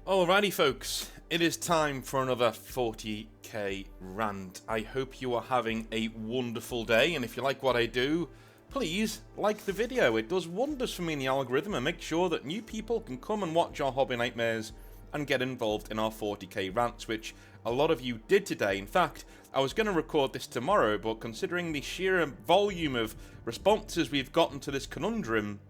Alrighty folks, it is time for another 40k rant. I hope you are having a wonderful day, and if you like what I do, please like the video. It does wonders for me in the algorithm and make sure that new people can come and watch our hobby nightmares and get involved in our 40k rants, which a lot of you did today. In fact, I was going to record this tomorrow, but considering the sheer volume of responses we've gotten to this conundrum,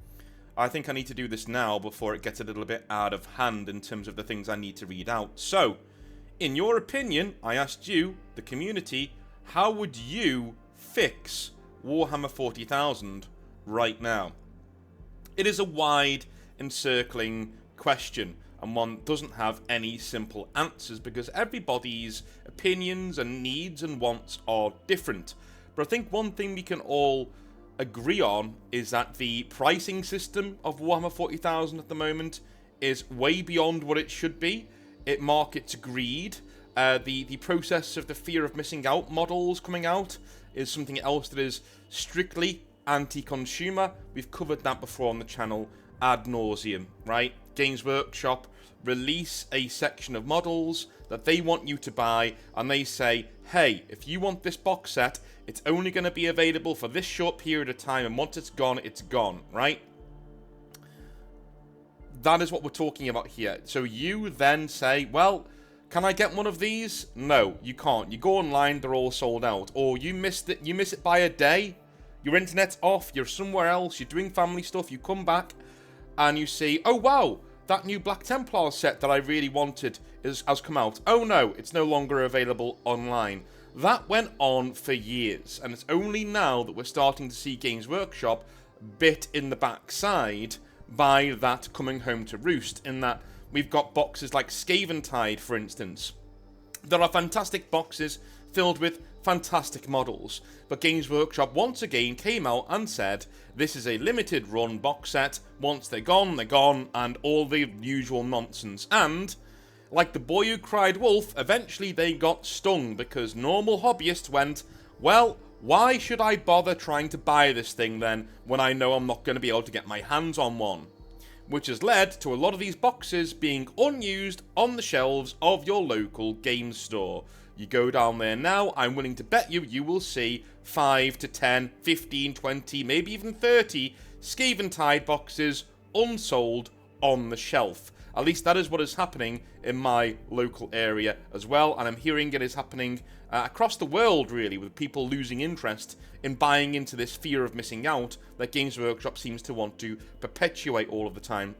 I think I need to do this now before it gets a little bit out of hand in terms of the things I need to read out. So, in your opinion, I asked you, the community, how would you fix Warhammer 40,000 right now? It is a wide, encircling question, and one doesn't have any simple answers because everybody's opinions and needs and wants are different. But I think one thing we can all agree on is that the pricing system of Warhammer 40,000 at the moment is way beyond what it should be. It markets greed. The process of the fear of missing out models coming out is something else that is strictly anti-consumer. We've covered that before on the channel ad nauseum, right? Games Workshop release a section of models that they want you to buy, and they say, hey, if you want this box set, it's only going to be available for this short period of time, and once it's gone, right? That is what we're talking about here. So you then say, well, can I get one of these? No, you can't. You go online, they're all sold out. Or you miss it by a day, your internet's off, you're somewhere else, you're doing family stuff, you come back, and you see, oh wow, that new Black Templar set that I really wanted has come out. Oh no, it's no longer available online. That went on for years, and it's only now that we're starting to see Games Workshop bit in the backside by that coming home to roost, in that we've got boxes like Scaventide, for instance. There are fantastic boxes filled with fantastic models, but Games Workshop once again came out and said, this is a limited run box set, once they're gone, and all the usual nonsense. And, like the boy who cried wolf, eventually they got stung, because normal hobbyists went, well, why should I bother trying to buy this thing then, when I know I'm not going to be able to get my hands on one? Which has led to a lot of these boxes being unused on the shelves of your local game store. You go down there now, I'm willing to bet you will see 5 to 10, 15, 20, maybe even 30 Scaventide boxes unsold on the shelf. At least that is what is happening in my local area as well, and I'm hearing it is happening across the world, really, with people losing interest in buying into this fear of missing out that Games Workshop seems to want to perpetuate all of the time.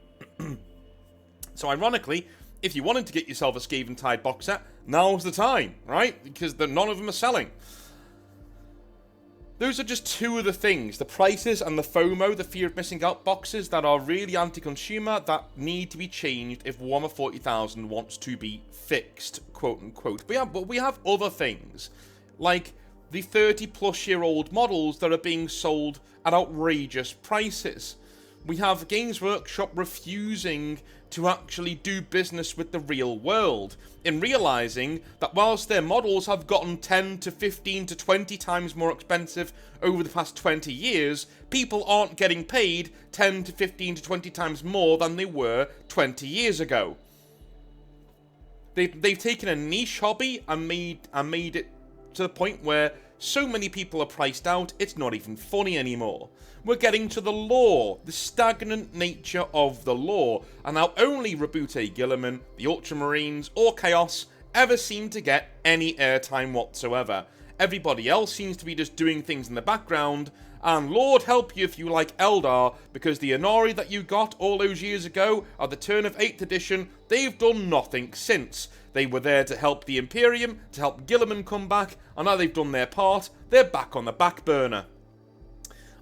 So ironically, if you wanted to get yourself a Scaventide box set, now's the time, right? Because none of them are selling. Those are just two of the things, the prices and the FOMO, the fear of missing out boxes, that are really anti-consumer, that need to be changed if Warhammer 40,000 wants to be fixed, quote unquote. But we have other things, like the 30-plus-year-old models that are being sold at outrageous prices. We have Games Workshop refusing to actually do business with the real world, in realizing that whilst their models have gotten 10 to 15 to 20 times more expensive over the past 20 years, people aren't getting paid 10 to 15 to 20 times more than they were 20 years ago. They've taken a niche hobby and made it to the point where so many people are priced out, it's not even funny anymore. We're getting to the lore, the stagnant nature of the lore, and how only Rabute Guilliman, the Ultramarines, or Chaos ever seem to get any airtime whatsoever. Everybody else seems to be just doing things in the background, and Lord help you if you like Eldar, because the Inari that you got all those years ago at the turn of 8th edition, they've done nothing since. They were there to help the Imperium, to help Guilliman come back, and now they've done their part, they're back on the back burner.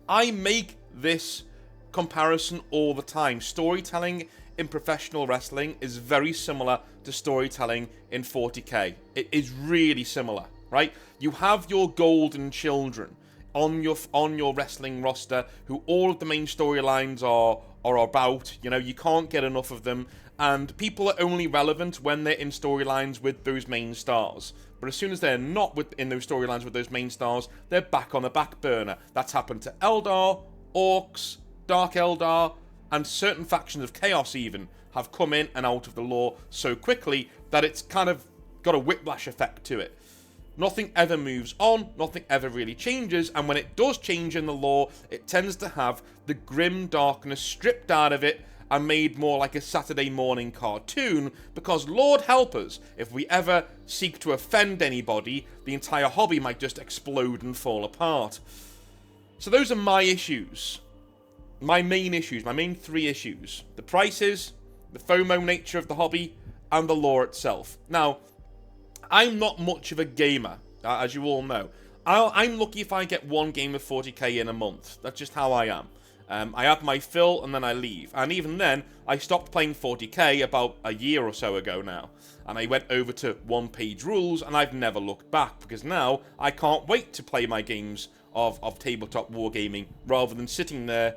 I make this comparison all the time. Storytelling in professional wrestling is very similar to storytelling in 40k. It is really similar, right? You have your golden children on your wrestling roster who all of the main storylines are about. You know, you can't get enough of them, and people are only relevant when they're in storylines with those main stars. But as soon as they're not in those storylines with those main stars, they're back on the back burner. That's happened to Eldar, Orcs, Dark Eldar, and certain factions of Chaos even have come in and out of the lore so quickly that it's kind of got a whiplash effect to it. Nothing ever moves on, nothing ever really changes, and when it does change in the lore, it tends to have the grim darkness stripped out of it and made more like a Saturday morning cartoon, because Lord help us, if we ever seek to offend anybody, the entire hobby might just explode and fall apart. So those are my issues. My main issues, my main 3 issues. The prices, the FOMO nature of the hobby, and the lore itself. Now, I'm not much of a gamer, as you all know. I'm lucky if I get 1 game of 40k in a month. That's just how I am. I have my fill and then I leave. And even then, I stopped playing 40k about a year or so ago now. And I went over to one-page rules and I've never looked back, because now I can't wait to play my games of tabletop wargaming rather than sitting there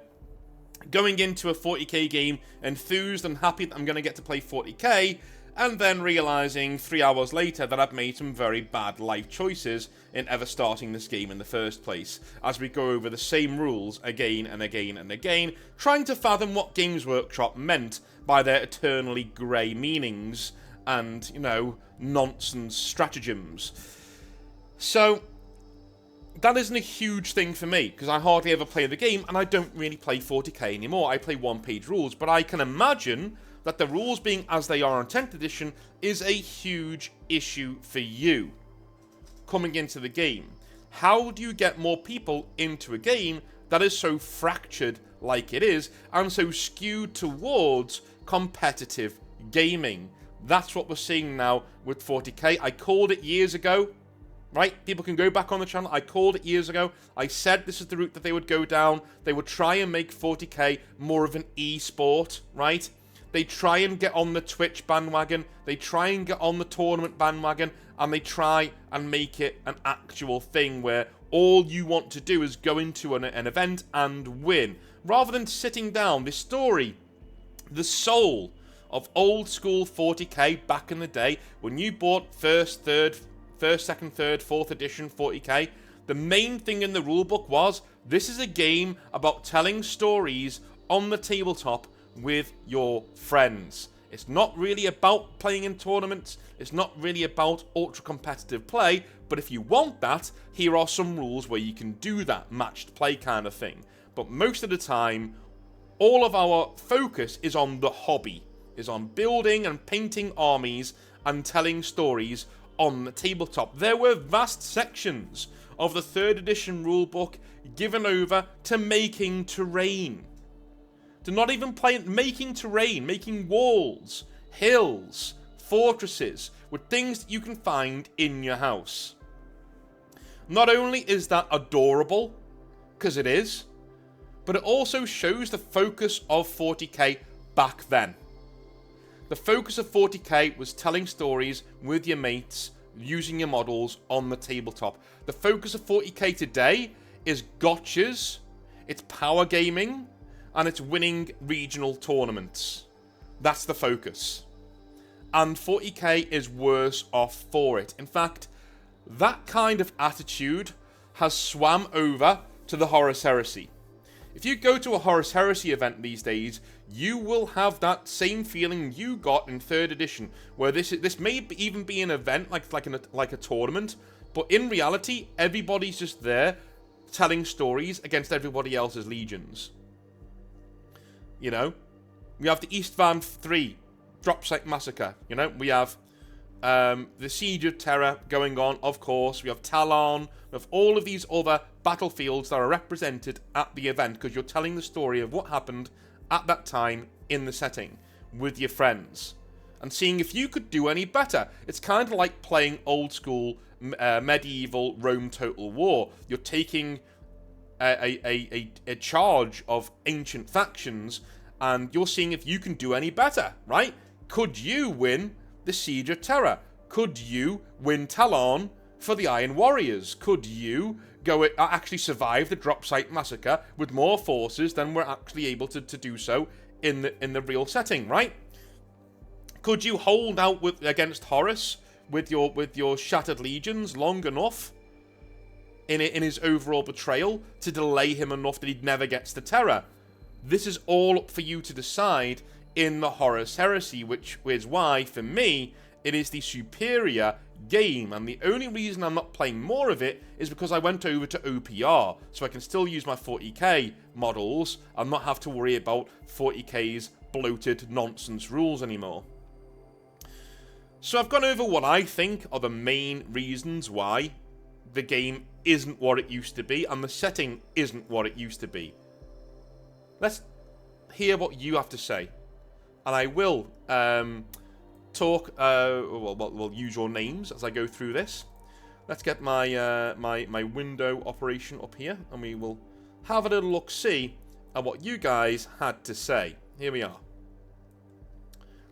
going into a 40k game enthused and happy that I'm going to get to play 40k, and then realising 3 hours later that I've made some very bad life choices in ever starting this game in the first place, as we go over the same rules again and again and again, trying to fathom what Games Workshop meant by their eternally grey meanings and, you know, nonsense stratagems. So that isn't a huge thing for me, because I hardly ever play the game, and I don't really play 40k anymore. I play one-page rules, but I can imagine that the rules being as they are on 10th edition is a huge issue for you coming into the game. How do you get more people into a game that is so fractured like it is, and so skewed towards competitive gaming? That's what we're seeing now with 40k. I called it years ago, right? People can go back on the channel. I called it years ago. I said this is the route that they would go down. They would try and make 40k more of an e-sport, right? They try and get on the Twitch bandwagon, they try and get on the tournament bandwagon, and they try and make it an actual thing where all you want to do is go into an event and win. Rather than sitting down, this story, the soul of old school 40k back in the day, when you bought first, second, third, 4th edition 40k, the main thing in the rulebook was, this is a game about telling stories on the tabletop with your friends. It's not really about playing in tournaments, it's not really about ultra competitive play, but if you want that, here are some rules where you can do that matched play kind of thing. But most of the time, all of our focus is on the hobby, is on building and painting armies and telling stories on the tabletop. There were vast sections of the 3rd edition rulebook given over to making terrain. To not even making terrain, making walls, hills, fortresses, with things that you can find in your house. Not only is that adorable, because it is, but it also shows the focus of 40k back then. The focus of 40k was telling stories with your mates, using your models on the tabletop. The focus of 40k today is gotchas, it's power gaming, and it's winning regional tournaments. That's the focus. And 40k is worse off for it. In fact, that kind of attitude has swam over to the Horus Heresy. If you go to a Horus Heresy event these days, you will have that same feeling you got in 3rd edition, where this may even be an event like a tournament, but in reality, everybody's just there telling stories against everybody else's legions. You know, we have the East Van 3 drop site massacre. You know, we have the Siege of Terror going on, of course. We have Talon. We have all of these other battlefields that are represented at the event, because you're telling the story of what happened at that time in the setting with your friends and seeing if you could do any better. It's kind of like playing old school medieval Rome Total War. You're taking a charge of ancient factions, and you're seeing if you can do any better, right? Could you win the Siege of Terror? Could you win Talon for the Iron Warriors? Could you go actually survive the drop site massacre with more forces than we're actually able to do so in the real setting, right? Could you hold out against Horus with your shattered legions long enough in his overall betrayal to delay him enough that he never gets the Terror? This is all up for you to decide in the Horus Heresy, which is why, for me, it is the superior game, and the only reason I'm not playing more of it is because I went over to OPR, so I can still use my 40k models and not have to worry about 40k's bloated nonsense rules anymore. So I've gone over what I think are the main reasons why the game isn't what it used to be, and the setting isn't what it used to be. Let's hear what you have to say, and I will talk. We'll use your names as I go through this. Let's get my my window operation up here, and we will have a little look-see at what you guys had to say. Here we are.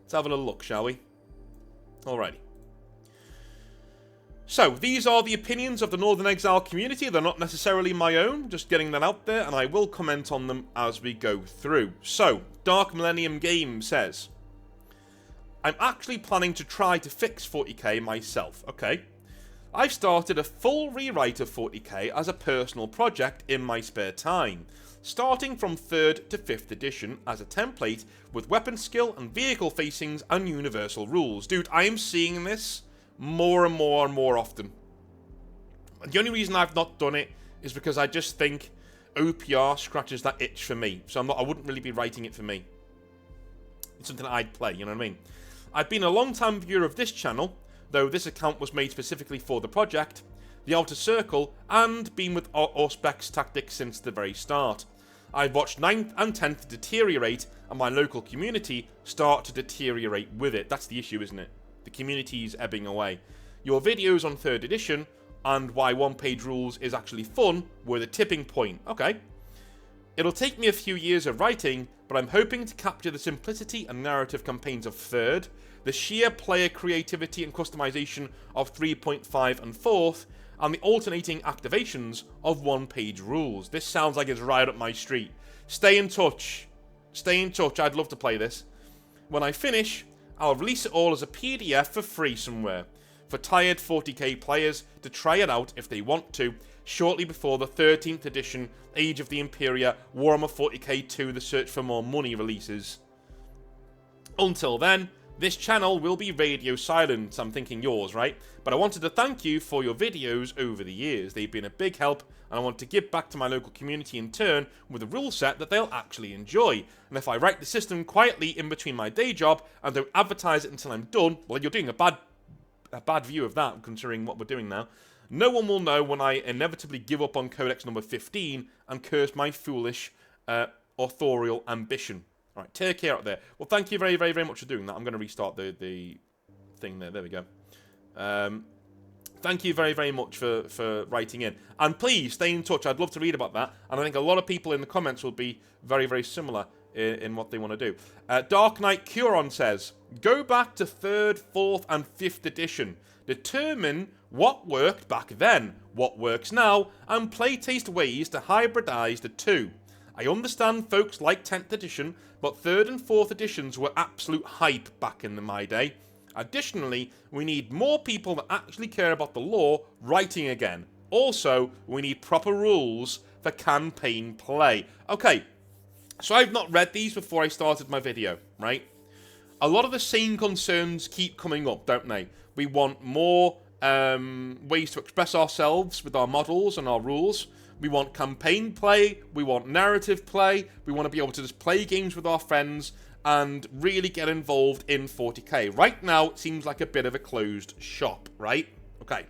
Let's have a little look, shall we? Alrighty. So, these are the opinions of the Northern Exile community. They're not necessarily my own, just getting that out there, and I will comment on them as we go through. So, Dark Millennium Game says, I'm actually planning to try to fix 40k myself. Okay. I've started a full rewrite of 40k as a personal project in my spare time, starting from 3rd to 5th edition as a template with weapon skill and vehicle facings and universal rules. Dude, I am seeing this more and more and more often. The only reason I've not done it is because I just think OPR scratches that itch for me. So I wouldn't really be writing it for me. It's something I'd play, you know what I mean? I've been a long-time viewer of this channel, though this account was made specifically for the project, the Outer Circle, and been with Auspex Tactics since the very start. I've watched 9th and 10th deteriorate, and my local community start to deteriorate with it. That's the issue, isn't it? The community's ebbing away. Your videos on 3rd edition, and why one-page rules is actually fun, were the tipping point. Okay. It'll take me a few years of writing, but I'm hoping to capture the simplicity and narrative campaigns of 3rd, the sheer player creativity and customization of 3.5 and 4th, and the alternating activations of one-page rules. This sounds like it's right up my street. Stay in touch. Stay in touch. I'd love to play this. When I finish, I'll release it all as a PDF for free somewhere, for tired 40k players to try it out if they want to, shortly before the 13th edition Age of the Imperia Warhammer 40k 2 The Search for More Money releases. Until then, this channel will be radio silent. I'm thinking yours, right? But I wanted to thank you for your videos over the years. They've been a big help, and I want to give back to my local community in turn with a rule set that they'll actually enjoy. And if I write the system quietly in between my day job and don't advertise it until I'm done, well, you're doing a bad view of that, considering what we're doing now. No one will know when I inevitably give up on Codex number 15 and curse my foolish authorial ambition. All right, take care out there. Well, thank you very, very, very much for doing that. I'm going to restart the thing there. There we go. Thank you very, very much for writing in. And please, stay in touch. I'd love to read about that. And I think a lot of people in the comments will be very, very similar in what they want to do. Dark Knight Curon says, go back to 3rd, 4th, and 5th edition. Determine what worked back then, what works now, and playtest ways to hybridize the two. I understand folks like 10th edition, but 3rd and 4th editions were absolute hype back in my day. Additionally, we need more people that actually care about the lore writing again. Also, we need proper rules for campaign play. Okay, so I've not read these before I started my video, right? A lot of the same concerns keep coming up, don't they? We want more ways to express ourselves with our models and our rules. We want campaign play, we want narrative play, we want to be able to just play games with our friends and really get involved in 40k. Right now, it seems like a bit of a closed shop, right? Okay.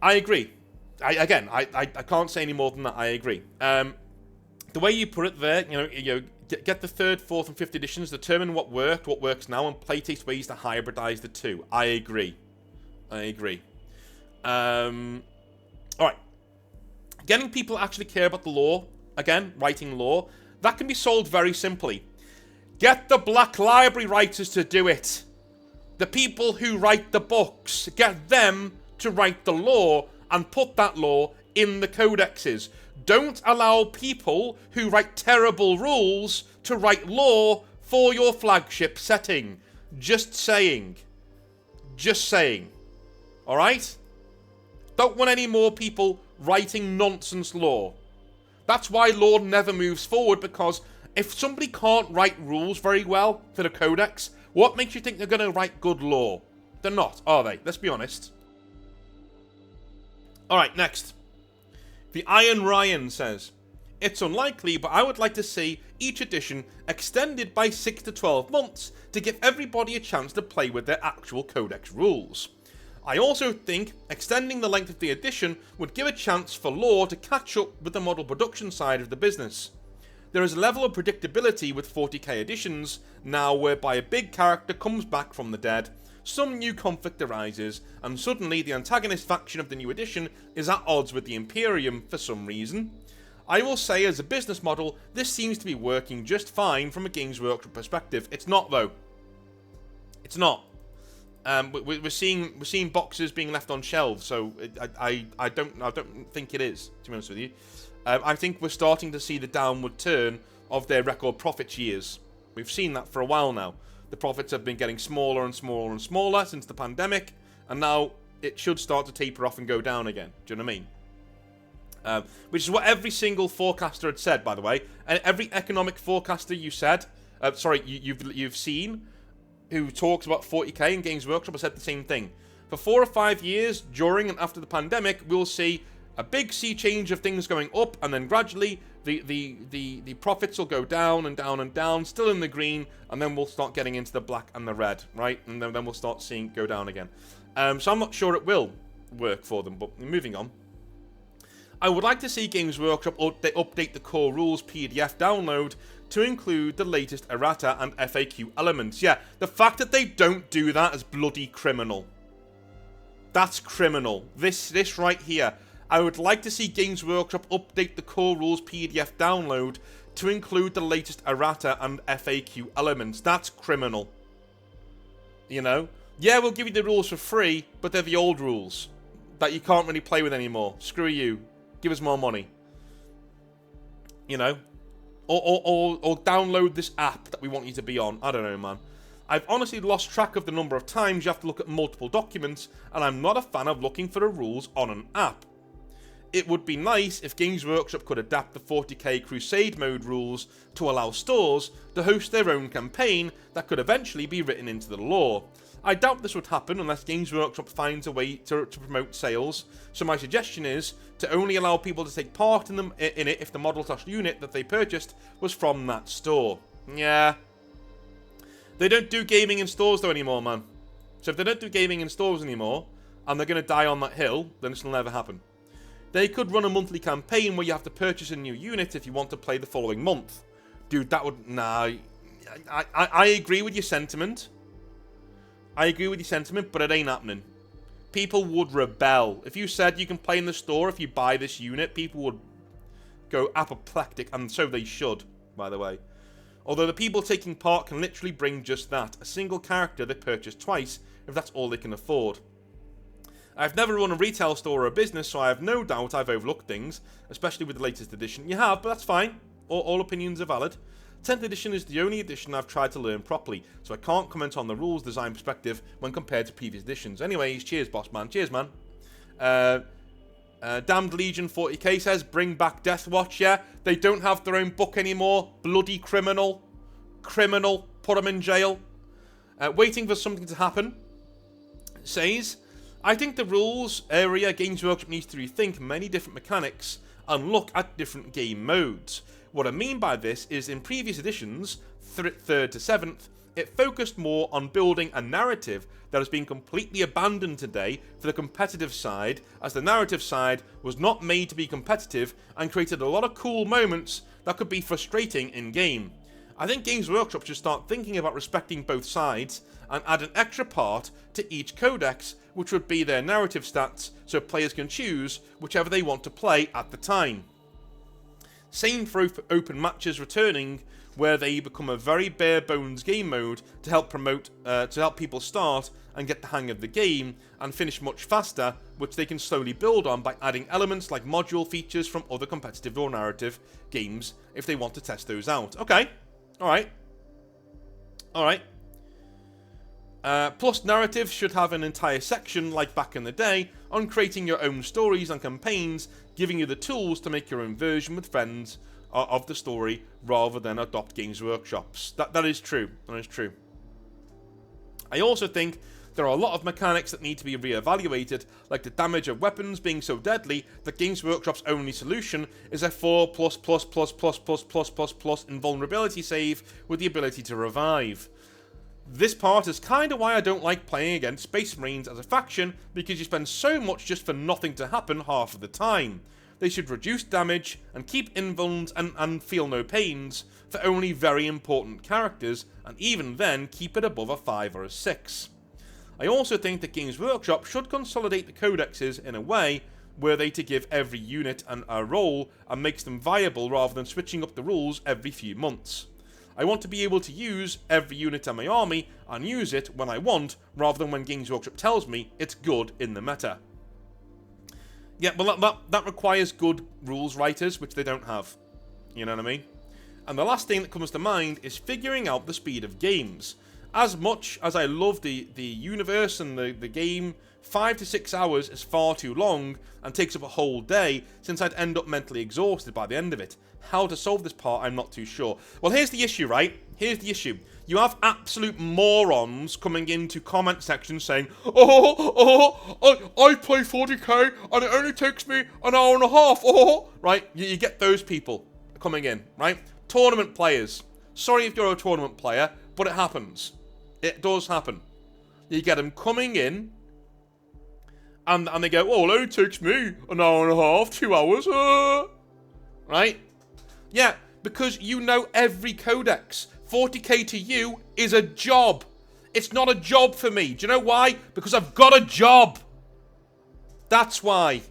I agree. I can't say any more than that. I agree. The way you put it there, get the 3rd, 4th, and 5th editions, determine what worked, what works now, and playtest ways to hybridize the two. I agree. Alright. Getting people to actually care about the lore, again, writing lore, that can be solved very simply. Get the Black Library writers to do it. The people who write the books, get them to write the lore and put that lore in the codexes. Don't allow people who write terrible rules to write lore for your flagship setting. Just saying. Just saying. Alright? Don't want any more people writing nonsense lore. That's why lore never moves forward, because If somebody can't write rules very well for the codex, what makes you think they're going to write good lore? They're not, are they? Let's be honest. Alright, next. The Iron Ryan says, it's unlikely, but I would like to see each edition extended by 6 to 12 months to give everybody a chance to play with their actual codex rules. I also think extending the length of the edition would give a chance for lore to catch up with the model production side of the business. There is a level of predictability with 40k editions now whereby a big character comes back from the dead, some new conflict arises, and suddenly the antagonist faction of the new edition is at odds with the Imperium for some reason. I will say as a business model, this seems to be working just fine from a Games Workshop perspective. It's not though. It's not. We're seeing boxes being left on shelves, so I don't think it is, to be honest with you. I think we're starting to see the downward turn of their record profits years. We've seen that for a while now. The profits have been getting smaller and smaller and smaller since the pandemic, and now it should start to taper off and go down again. Do you know what I mean? Which is what every single forecaster had said, by the way. And every economic forecaster you said, you've seen, who talks about 40k in Games Workshop has said the same thing. For 4 or 5 years, during and after the pandemic, we'll see a big sea change of things going up, and then gradually the profits will go down and down and down, still in the green, and then we'll start getting into the black and the red, right? And then we'll start seeing it go down again. So I'm not sure it will work for them, but moving on. I would like to see Games Workshop update the core rules PDF download to include the latest errata and FAQ elements. Yeah, the fact that they don't do that is bloody criminal. That's criminal. This right here. I would like to see Games Workshop update the core rules PDF download to include the latest errata and FAQ elements. That's criminal. You know? Yeah, we'll give you the rules for free, but they're the old rules that you can't really play with anymore. Screw you. Give us more money. You know? Or download this app that we want you to be on. I don't know, man. I've honestly lost track of the number of times you have to look at multiple documents, and I'm not a fan of looking for the rules on an app. It would be nice if Games Workshop could adapt the 40k Crusade mode rules to allow stores to host their own campaign that could eventually be written into the lore. I doubt this would happen unless Games Workshop finds a way to promote sales, so my suggestion is to only allow people to take part in it if the model/unit that they purchased was from that store. Yeah. They don't do gaming in stores though anymore, man. So if they don't do gaming in stores anymore, and they're going to die on that hill, then this will never happen. They could run a monthly campaign where you have to purchase a new unit if you want to play the following month. Dude, that would... Nah. I agree with your sentiment. I agree with your sentiment, but it ain't happening. People would rebel. If you said you can play in the store if you buy this unit, people would go apoplectic, and so they should, by the way. Although the people taking part can literally bring just that, a single character they purchase twice, if that's all they can afford. I've never run a retail store or a business, so I have no doubt I've overlooked things, especially with the latest edition. You have, but that's fine. All opinions are valid. 10th edition is the only edition I've tried to learn properly, so I can't comment on the rules design perspective when compared to previous editions. Anyways, cheers, boss man. Cheers, man. Damned Legion 40k says, bring back Deathwatch, yeah? They don't have their own book anymore. Bloody criminal. Criminal. Put them in jail. Waiting for something to happen. Says, I think the rules area Games Workshop needs to rethink many different mechanics and look at different game modes. What I mean by this is in previous editions, 3rd to 7th, it focused more on building a narrative that has been completely abandoned today for the competitive side, as the narrative side was not made to be competitive and created a lot of cool moments that could be frustrating in-game. I think Games Workshop should start thinking about respecting both sides and add an extra part to each codex, which would be their narrative stats, so players can choose whichever they want to play at the time. Same for open matches returning, where they become a very bare bones game mode to help people start and get the hang of the game and finish much faster, which they can slowly build on by adding elements like module features from other competitive or narrative games if they want to test those out. Okay, alright. Alright. Plus, narrative should have an entire section, like back in the day, on creating your own stories and campaigns, giving you the tools to make your own version with friends of the story rather than adopt Games Workshop's. That is true. That is true. I also think there are a lot of mechanics that need to be re-evaluated, like the damage of weapons being so deadly that Games Workshop's only solution is a 4+++++++ invulnerability save with the ability to revive. This part is kinda why I don't like playing against Space Marines as a faction, because you spend so much just for nothing to happen half of the time. They should reduce damage and keep invulns and feel no pains for only very important characters, and even then keep it above a 5 or a 6. I also think that Games Workshop should consolidate the codexes in a way where they to give every unit a role and makes them viable rather than switching up the rules every few months. I want to be able to use every unit in my army and use it when I want, rather than when Games Workshop tells me it's good in the meta. Yeah, well that requires good rules writers, which they don't have. You know what I mean? And the last thing that comes to mind is figuring out the speed of games. As much as I love the universe and the game, 5 to 6 hours is far too long and takes up a whole day, since I'd end up mentally exhausted by the end of it. How to solve this part, I'm not too sure. Well, here's the issue, right? Here's the issue. You have absolute morons coming into comment sections saying, I play 40k and it only takes me an hour and a half, right? You get those people coming in, right? Tournament players. Sorry if you're a tournament player, but it happens. It does happen. You get them coming in, and they go, it only takes me an hour and a half, 2 hours, right? Yeah, because you know every codex. 40k to you is a job. It's not a job for me. Do you know why? Because I've got a job. That's why.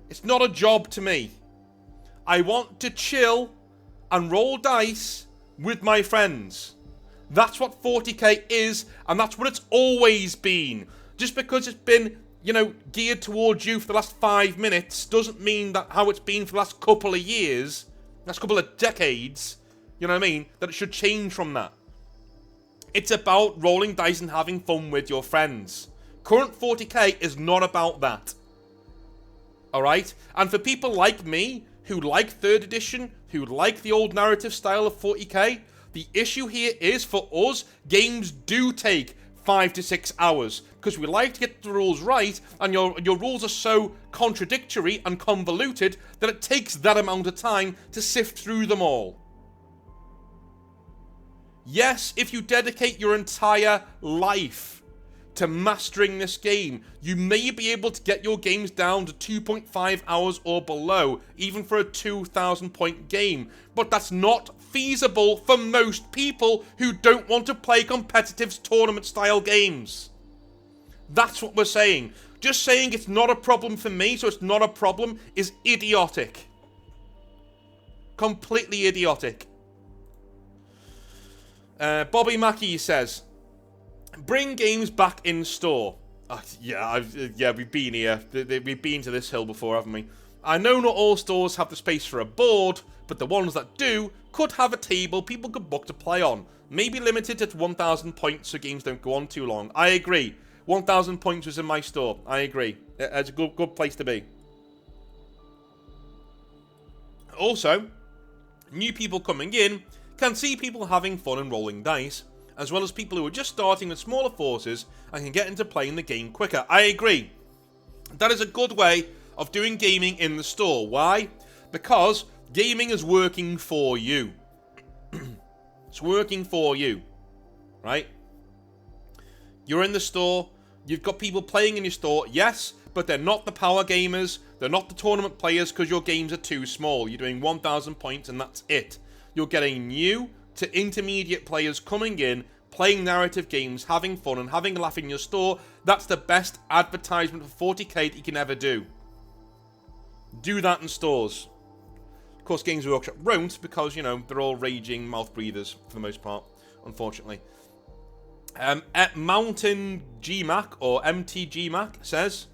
It's not a job to me. I want to chill and roll dice with my friends. That's what 40k is, and that's what it's always been. Just because it's been, you know, geared towards you for the last 5 minutes doesn't mean that how it's been for the last couple of years, last couple of decades, you know what I mean, that it should change from that. It's about rolling dice and having fun with your friends. Current 40k is not about that. Alright? And for people like me, who like 3rd edition, who like the old narrative style of 40k, the issue here is, for us, games do take 5 to 6 hours, because we like to get the rules right, and your rules are so contradictory and convoluted that it takes that amount of time to sift through them all. Yes, if you dedicate your entire life to mastering this game, you may be able to get your games down to 2.5 hours or below, even for a 2,000 point game, but that's not feasible for most people who don't want to play competitive tournament style games. That's what we're saying. Just saying it's not a problem for me, so it's not a problem, is idiotic. Completely idiotic. Bobby Mackey says, bring games back in store. Yeah, we've been here. We've been to this hill before, haven't we? I know not all stores have the space for a board, but the ones that do could have a table people could book to play on. Maybe limited at 1,000 points so games don't go on too long. I agree. 1,000 points was in my store. I agree. It's a good place to be. Also, new people coming in can see people having fun and rolling dice, as well as people who are just starting with smaller forces and can get into playing the game quicker. I agree. That is a good way of doing gaming in the store. Why? Because gaming is working for you. It's working for you. Right? You're in the store. You've got people playing in your store. Yes, but they're not the power gamers. They're not the tournament players because your games are too small. You're doing 1,000 points and that's it. You're getting new to intermediate players coming in, playing narrative games, having fun, and having a laugh in your store. That's the best advertisement for 40k that you can ever do. Do that in stores. Of course, Games Workshop won't, because, you know, they're all raging mouth breathers for the most part, unfortunately. At Mountain GMAC, or MTGMAC, says,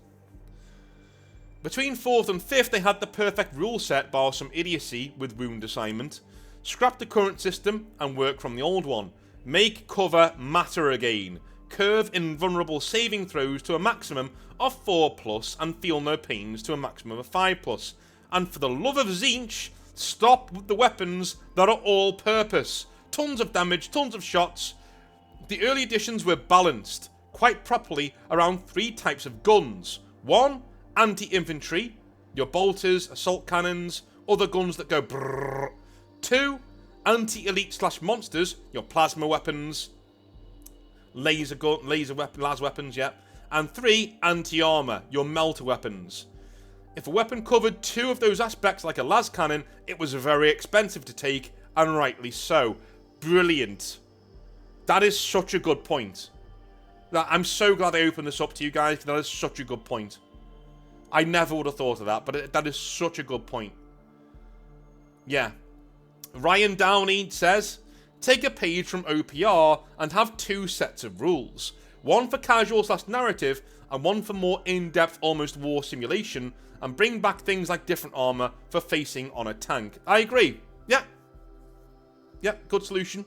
between 4th and 5th, they had the perfect rule set, bar some idiocy with wound assignment. Scrap the current system and work from the old one. Make cover matter again. Curve invulnerable saving throws to a maximum of 4+ and feel no pains to a maximum of 5+. And for the love of Zinch, stop with the weapons that are all-purpose. Tons of damage, tons of shots. The early editions were balanced quite properly around 3 types of guns. 1, anti-infantry, your bolters, assault cannons, other guns that go brrrr. 2, anti-elite/monsters, your plasma weapons, laser weapons, yeah. And 3, anti-armor, your melter weapons. If a weapon covered 2 of those aspects like a las cannon, it was very expensive to take, and rightly so. Brilliant. That is such a good point. I'm so glad I opened this up to you guys, because that is such a good point. I never would have thought of that, but that is such a good point. Yeah. Ryan Downey says, take a page from OPR and have 2 sets of rules. One for casual/narrative, and one for more in-depth, almost war simulation, and bring back things like different armor for facing on a tank. I agree. Yeah. Yeah, good solution.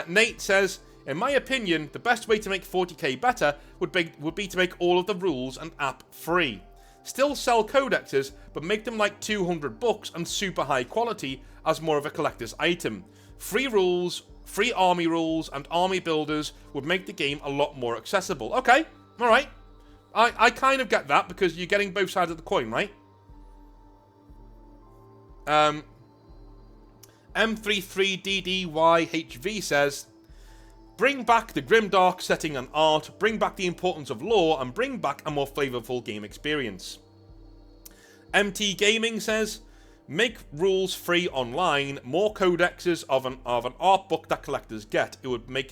Nate says, in my opinion, the best way to make 40k better would be to make all of the rules and app free. Still sell codexes, but make them like $200 and super high quality as more of a collector's item. Free rules, free army rules, and army builders would make the game a lot more accessible. Okay, alright. I kind of get that, because you're getting both sides of the coin, right? M33DDYHV says, bring back the grimdark setting and art, bring back the importance of lore, and bring back a more flavorful game experience. MT Gaming says, make rules free online, more codexes of an art book that collectors get. It would be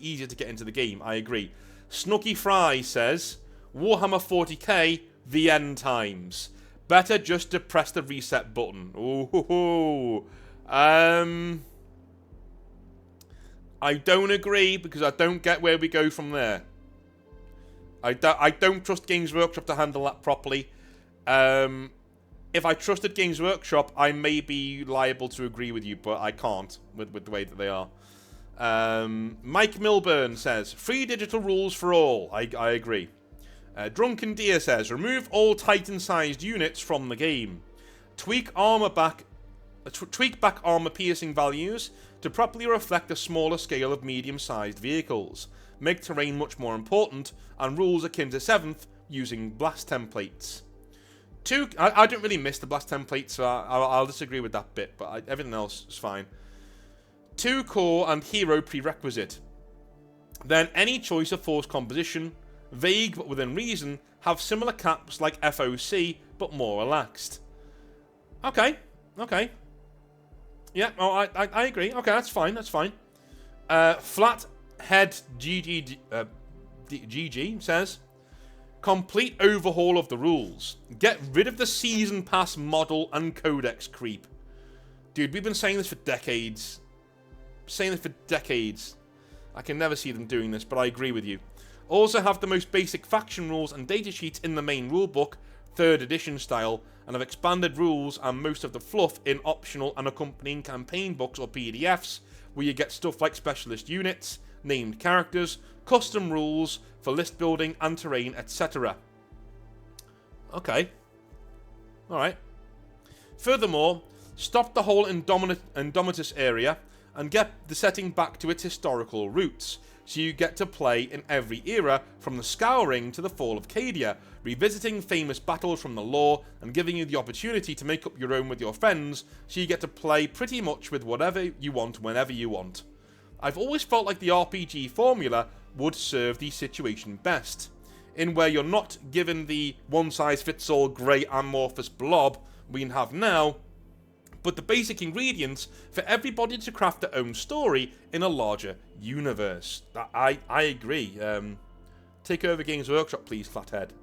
easier to get into the game. I agree. Snooky Fry says, Warhammer 40k, the end times. Better just to press the reset button. Ooh. I don't agree, because I don't get where we go from there. I don't trust Games Workshop to handle that properly. If I trusted Games Workshop, I may be liable to agree with you, but I can't with the way that they are. Mike Milburn says, free digital rules for all. I agree. Drunken Deer says, remove all Titan-sized units from the game. Tweak back armor piercing values to properly reflect a smaller scale of medium-sized vehicles. Make terrain much more important, and rules akin to 7th using blast templates. I don't really miss the blast templates, so I'll disagree with that bit, but everything else is fine. 2 core and hero prerequisite. Then any choice of force composition, vague but within reason, have similar caps like FOC, but more relaxed. Okay. Yeah, I agree. Okay, that's fine. Flathead GG says, complete overhaul of the rules. Get rid of the season pass model and codex creep. Dude, we've been saying this for decades. I can never see them doing this, but I agree with you. Also have the most basic faction rules and data sheets in the main rulebook, 3rd edition style, and have expanded rules and most of the fluff in optional and accompanying campaign books or PDFs, where you get stuff like specialist units, named characters, custom rules for list building and terrain, etc. Okay. Alright. Furthermore, stop the whole Indomitus area and get the setting back to its historical roots, so you get to play in every era from the Scouring to the Fall of Cadia, revisiting famous battles from the lore and giving you the opportunity to make up your own with your friends, so you get to play pretty much with whatever you want whenever you want. I've always felt like the RPG formula would serve the situation best, in where you're not given the one-size-fits-all grey amorphous blob we have now, but the basic ingredients for everybody to craft their own story in a larger universe. I agree. Take over Games Workshop, please, Flathead.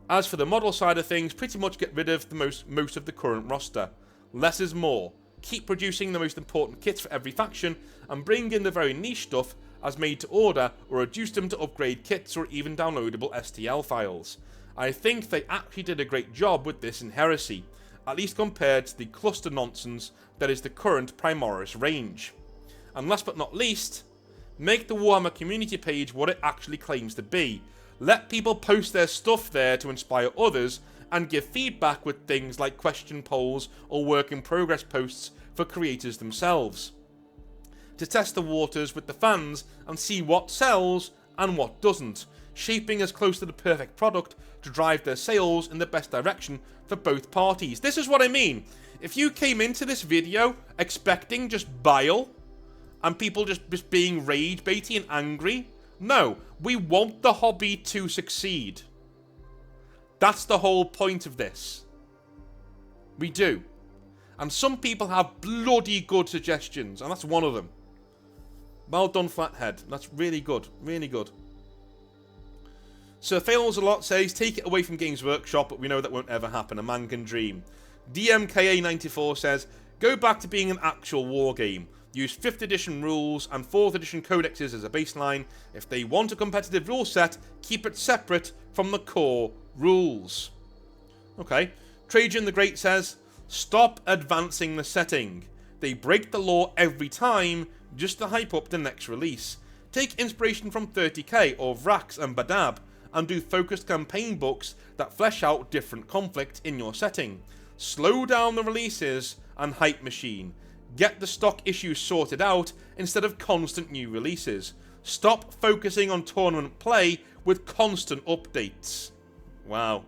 As for the model side of things, pretty much get rid of the most of the current roster. Less is more. Keep producing the most important kits for every faction, and bring in the very niche stuff as made to order, or reduce them to upgrade kits or even downloadable STL files. I think they actually did a great job with this in Heresy, at least compared to the cluster nonsense that is the current Primaris range. And last but not least, make the Warhammer community page what it actually claims to be. Let people post their stuff there to inspire others, and give feedback with things like question polls or work in progress posts for creators themselves, to test the waters with the fans and see what sells and what doesn't, shaping as close to the perfect product to drive their sales in the best direction for both parties. This is what I mean. If you came into this video expecting just bile and people just being rage baity and angry, no, we want the hobby to succeed. That's the whole point of this. We do. And some people have bloody good suggestions, and that's one of them. Well done, Flathead. That's really good. Really good. Sir Fails a lot says, take it away from Games Workshop, but we know that won't ever happen. A man can dream. DMKA94 says, go back to being an actual war game. Use 5th edition rules and 4th edition codexes as a baseline. If they want a competitive rule set, keep it separate from the core rules. Okay. Trajan the Great says, stop advancing the setting. They break the law every time just to hype up the next release. Take inspiration from 30k or Vrax and Badab and do focused campaign books that flesh out different conflict in your setting. Slow down the releases and hype machine. Get the stock issues sorted out instead of constant new releases. Stop focusing on tournament play with constant updates. Wow.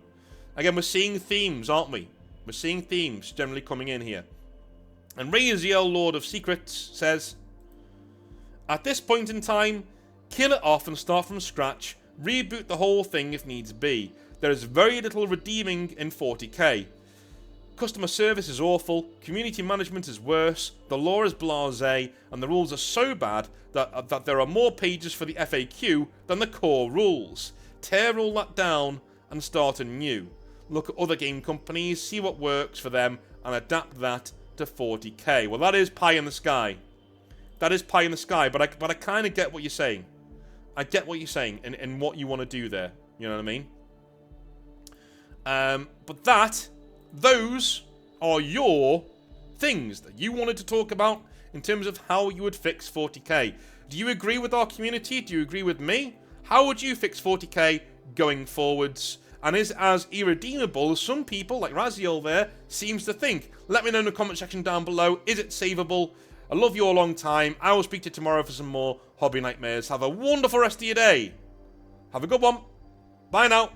Again, we're seeing themes, aren't we? We're seeing themes generally coming in here. And Raziel, Lord of Secrets, says, at this point in time, kill it off and start from scratch. Reboot the whole thing if needs be. There is very little redeeming in 40k. Customer service is awful, community management is worse, the lore is blasé, and the rules are so bad that there are more pages for the FAQ than the core rules. Tear all that down and start anew. Look at other game companies, see what works for them, and adapt that to 40k. Well, that is pie in the sky. That is pie in the sky, but I kind of get what you're saying. I get what you're saying and what you want to do there. You know what I mean? But those are your things that you wanted to talk about in terms of how you would fix 40k. Do you agree with our community? Do you agree with me? How would you fix 40k going forwards? And is it as irredeemable as some people, like Raziel there, seems to think? Let me know in the comment section down below. Is it savable? I love you a long time. I will speak to you tomorrow for some more Hobby Nightmares. Have a wonderful rest of your day. Have a good one. Bye now.